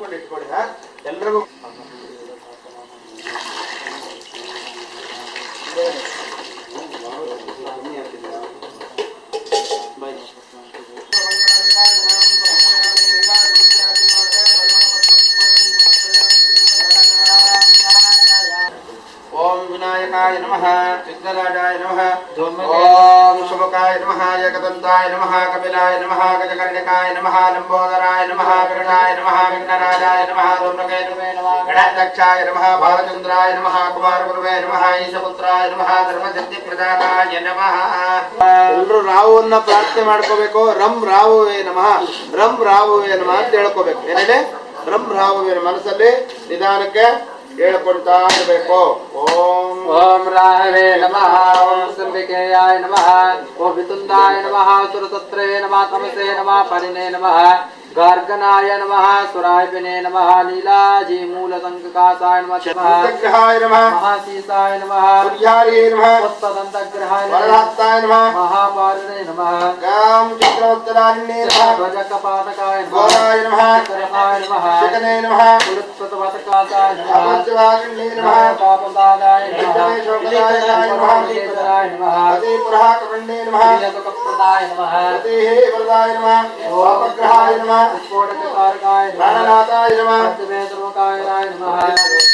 ನೋಡ್ಕೊಂಡು ಇಟ್ಕೊಳ್ಳಿ. ಎಲ್ರಿಗೂ ओम विनायकाय नमः, विघ्नराजाय नमः, ओम शुभकाय नमः, एकदंताय नमः, कपिलाय नमः, गजकर्णिकाय नमः, लंबोदराय नमः, विकटाय नमः, विघ्नराजाय नमः, धूम्रकेतुवे नमः, गणाध्यक्षाय नमः, बालचंद्राय नमः, कुमारगुरुवे नमः, ईशपुत्राय नमः, धर्मसिद्धिप्रदानाय नमः. ಎಲ್ಲರೂ ರಾಹುವನ್ನ ಪ್ರಾರ್ಥನೆ ಮಾಡ್ಕೋಬೇಕು. ರಂ ರಾಹುವೇ ನಮಃ, ರಂ ರಾಹುವೇ ನಮಃ ಅಂತ ಹೇಳ್ಕೋಬೇಕು. ಏನಿದೆ? ರಂ ರಾಹುವೇ ಮನಸ್ಸಲ್ಲಿ ನಿಧಾನಕ್ಕೆ ಹೇಳ್ಕೊಳ್ತಾ ಇರಬೇಕು. ಓಂ ಓಂ ರಾಹವೇ ನಮಃ, ಓಂ ಸಂಬಿಕೆಯಾಯ ನಮಃ, ಓಂ ವಿತುಂದಾಯ ನಮಃ, ಸುರಸತ್ರೇ ನಮಃ, ತಮಸೇ ನಮಃ, ಪರಿಣೇ ನಮಃ, गार्गनाय नमः, सुरायपिने नमः, नीलाजी मूल संककासाय नमः, चतुर्ग्रहाय नमः, महाशीसाय नमः, सूर्याय नमः, पुष्पदन्तग्रहाय नमः, वरदाताय नमः, महापारिणे नमः, गाम चक्रवर्तनान्ये नमः, ध्वजकपाटकाय नमः, गोराय नमः, करहाय नमः, शिखने नमः, पुरुषपतवतकासाय नमः, अवज्वान्ये नमः, पापदानाय नमः, शोकदाय नमः, केतराय नमः, अतिपुरः कमण्डे नमः, प्रियसुखप्रदाय नमः, अतिहे वरदाय नमः, पापग्रहाय नमः, स्फोटककारकाय नमः, प्राणनाथाय नमः, पंचमे सर्वकायाय नमः।